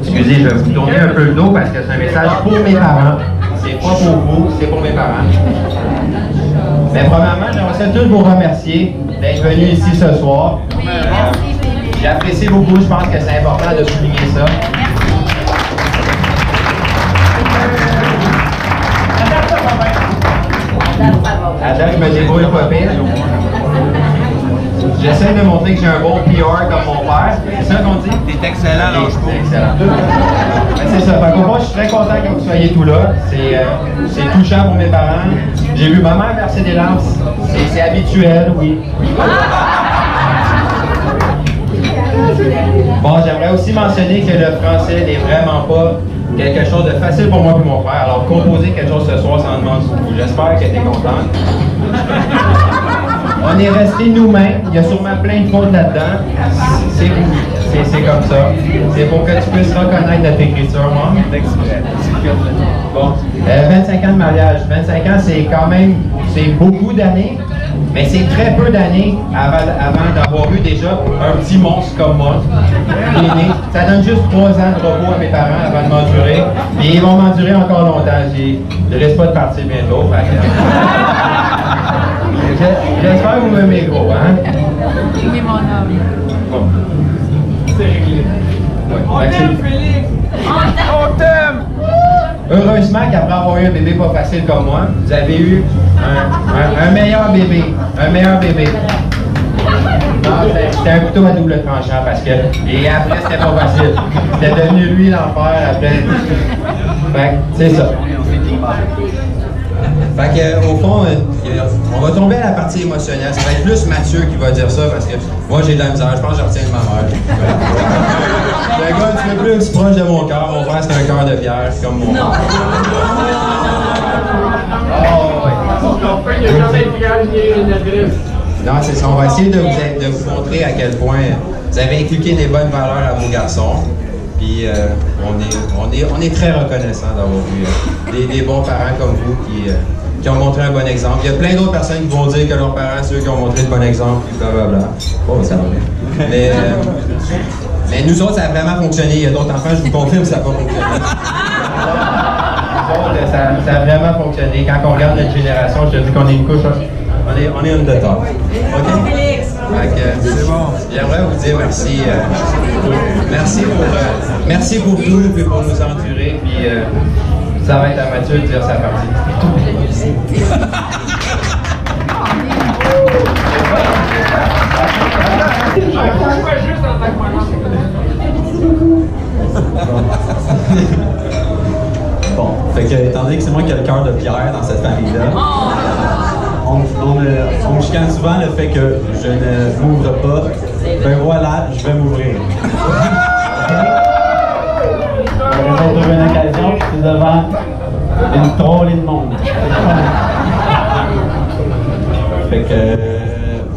Excusez, je vais vous tourner un peu le dos parce que c'est un message pour mes parents. C'est pas pour vous, c'est pour mes parents. Mais premièrement, j'aimerais tous vous remercier d'être venus ici ce soir. J'apprécie beaucoup, je pense que c'est important de souligner ça. Attends, je me débrouille pas pire. J'essaie de montrer que j'ai un bon PR comme mon père. C'est ça qu'on dit? T'es excellent, lâche pas. C'est excellent. C'est ça. Fait qu'au fond, je suis très content que vous soyez tous là. C'est touchant pour mes parents. J'ai vu ma mère verser des larmes. C'est habituel, oui. Bon, j'aimerais aussi mentionner que le français n'est vraiment pas quelque chose de facile pour moi et mon frère. Alors, composer quelque chose ce soir, ça en demande beaucoup. J'espère que tu es content. On est restés nous-mêmes. Il y a sûrement plein de fautes là-dedans. C'est comme ça. C'est pour que tu puisses reconnaître notre écriture, moi. Bon. 25 ans de mariage. 25 ans, c'est quand même, c'est beaucoup d'années, mais c'est très peu d'années avant d'avoir eu déjà un petit monstre comme moi, qui est né. Ça donne juste 3 ans de repos à mes parents avant de m'endurer. Et ils vont m'endurer encore longtemps. Je risque pas de partir bientôt. J'espère que vous m'aimez gros, hein? Oui, mon homme. Bon. C'est réglé. Ouais. On t'aime, Félix! On t'aime! Heureusement qu'après avoir eu un bébé pas facile comme moi, vous avez eu un meilleur bébé. Un meilleur bébé. Non, c'était un couteau à double tranchant parce que. Et après, c'était pas facile. C'était devenu lui l'enfer après. Fait que, c'est ça. Fait que, au fond, on va tomber à la partie émotionnelle. Ça va être plus Mathieu qui va dire ça parce que moi j'ai de la misère. Je pense que je retiens de ma mère. C'est un gars un petit peu plus proche de mon cœur. Mon frère, c'est un cœur de pierre, comme mon père. Oh, ouais. Non, c'est ça. On va essayer de vous montrer à quel point vous avez inculqué des bonnes valeurs à vos garçons. Puis on est très reconnaissant d'avoir eu des bons parents comme vous qui ont montré un bon exemple. Il y a plein d'autres personnes qui vont dire que leurs parents, c'est eux qui ont montré de bon exemple, puis blablabla. Oh, ça va bien. Mais nous autres, ça a vraiment fonctionné. Il y a d'autres enfants, je vous confirme, ça n'a pas fonctionné. Nous autres, ça a vraiment fonctionné. Quand on regarde notre génération, je te dis qu'on est une couche. On est une de top. OK? C'est bon. J'aimerais vous dire merci. Merci pour tout et pour nous endurer. Puis ça va être à Mathieu de dire sa partie. Bon, fait que étant donné que c'est moi qui ai le cœur de pierre dans cette famille-là, on me chicane souvent le fait que je ne m'ouvre pas. Ben voilà, je vais m'ouvrir. On va trouver une occasion, puis c'est devant une trollée de monde. Fait que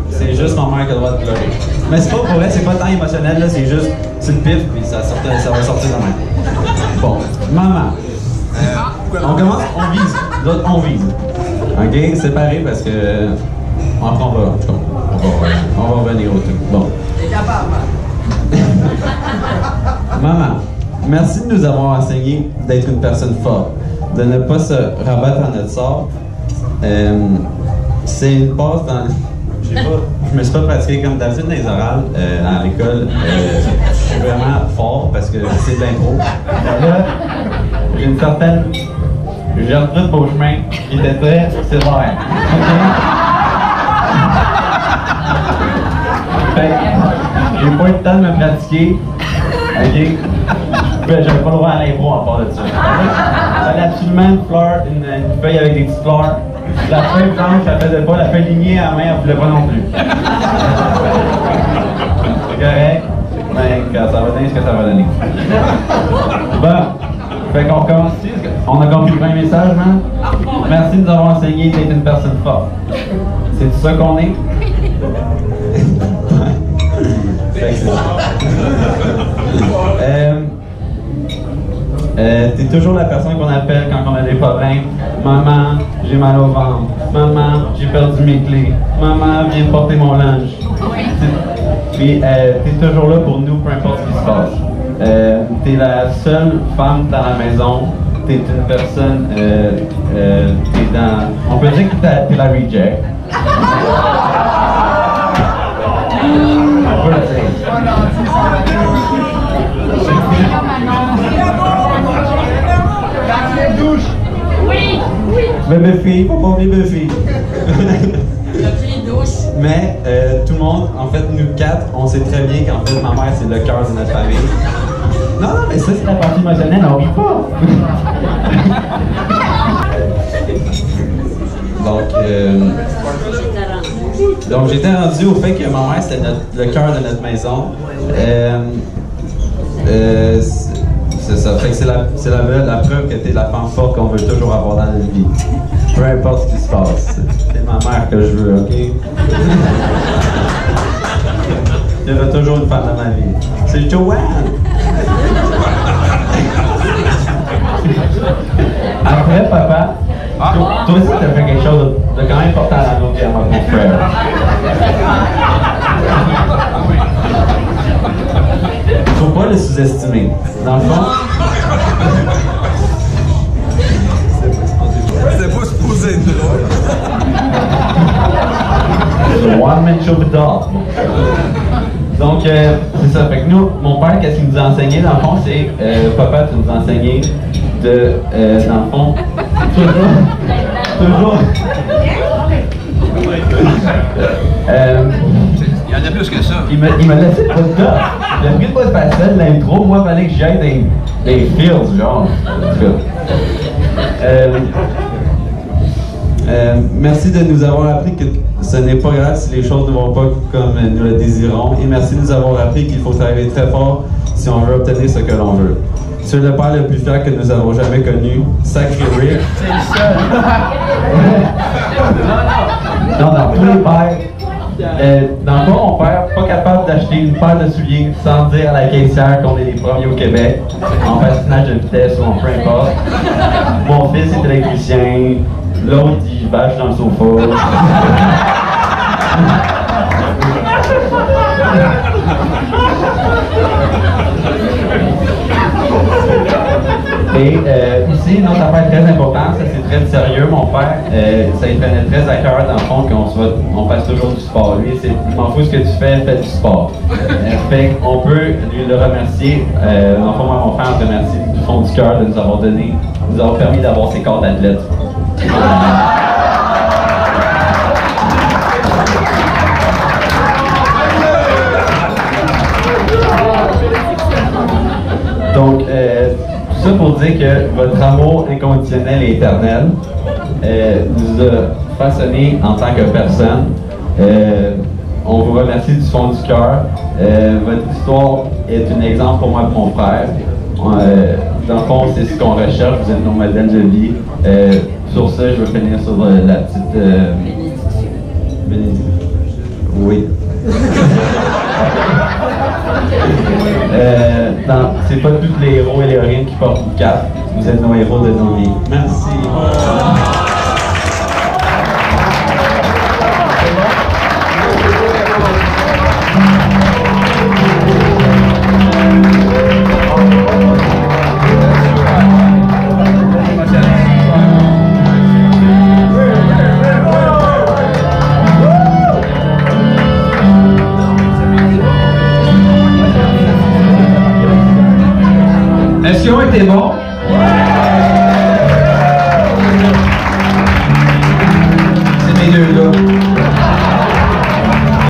c'est juste ma mère qui a le droit de pleurer. Mais c'est pas pour vrai, c'est pas tant émotionnel, là, c'est juste, c'est le pif, puis ça va sortir de même. Bon, maman. On commence, on vise. D'autres, on vise. OK? Séparé parce que. Après, on va revenir au truc. Bon. T'es capable. Maman, merci de nous avoir enseigné d'être une personne forte, de ne pas se rabattre à notre sort. C'est une passe dans. Je me suis pas pratiqué comme d'habitude dans les orales à l'école. Je suis vraiment fort parce que c'est de l'impro. Là, j'ai une certaine Gertrude Beauchemin qui était très sévère. Fait j'ai pas eu le temps de me pratiquer. OK? J'avais pas le droit à l'impro en part de ça. Il fallait absolument une feuille avec des petites fleurs. La feuille blanche, elle faisait pas. La feuille lignée à la main, elle voulait pas non plus. C'est correct? Mais ça va donner ce que ça va donner. Bon. Fait qu'on commence ici. On a compris le message, hein? Merci de nous avoir enseigné d'être une personne forte. C'est tout ça qu'on est? Fait que t'es toujours la personne qu'on appelle quand on a des problèmes. Maman, j'ai mal au ventre. Maman, j'ai perdu mes clés. Maman, viens porter mon linge. Puis t'es toujours là pour nous, peu importe ce qui se passe. t'es la seule femme dans la maison, t'es une personne, t'es dans... On peut dire que t'es la reject. On peut le dire. Oui, oui. Bébé fille, faut pas oublier bébé fille. Le prix douche. Mais tout le monde, en fait, nous quatre, on sait très bien qu'en fait, ma mère, c'est le cœur de notre famille. Non, non, mais ça, c'est la partie émotionnelle, on rit pas. Donc, j'étais rendu au fait que ma mère, c'était le cœur de notre maison. C'est ça. Fait que c'est la preuve que t'es la femme forte qu'on veut toujours avoir dans notre vie. Peu importe ce qui se passe. C'est ma mère que je veux, OK? Il y aura toujours une femme dans ma vie. C'est Joanne! Après, papa, toi aussi, t'as fait quelque chose de quand même important dans notre vie à mon frère. Faut pas le sous-estimer. Dans le fond... C'est pas supposé être drôle. Le one-man show d'or. Donc, c'est ça. Fait que nous, mon père, qu'est-ce qu'il nous a enseigné, dans le fond, c'est... papa, tu nous as enseigné de... dans le fond, toujours... Il y en a plus que ça. Il m'a laissé pas de top. Il a pris pas de facile l'intro. Moi, il fallait que j'aille des feels, genre. En tout cas. Merci de nous avoir appris que ce n'est pas grave si les choses ne vont pas comme nous le désirons. Et merci de nous avoir appris qu'il faut travailler très fort si on veut obtenir ce que l'on veut. Tu es le père le plus fier que nous avons jamais connu. Sacré Rick. C'est le seul. Non, tous les pères. Dans le fond, mon père, pas capable d'acheter une paire de souliers sans dire à la caissière qu'on est les premiers au Québec, en patinage de vitesse ou en peu importe. Mon fils est électricien, l'autre il vache dans le sofa. Et aussi, une autre affaire très importante, ça c'est très sérieux, mon père, ça lui prenait très à cœur dans le fond qu'on fasse toujours du sport. Lui, c'est, je m'en fous ce que tu fais du sport. Fait qu'on peut lui le remercier, dans le fond, moi, mon frère me remercie du fond du cœur de nous avoir donné, nous avoir permis d'avoir ces corps d'athlète. Donc, tout ça pour dire que votre amour inconditionnel et éternel nous a façonné en tant que personne. On vous remercie du fond du cœur. Votre histoire est un exemple pour moi et mon frère. Dans le fond, c'est ce qu'on recherche. Vous êtes nos modèles de vie. Sur ça, je veux finir sur la petite... bénédiction. Oui. C'est pas tous les héros et les héroïnes qui portent une cape. Vous êtes nos héros de nos vies. Merci. Est-ce qu'ils ont été bons?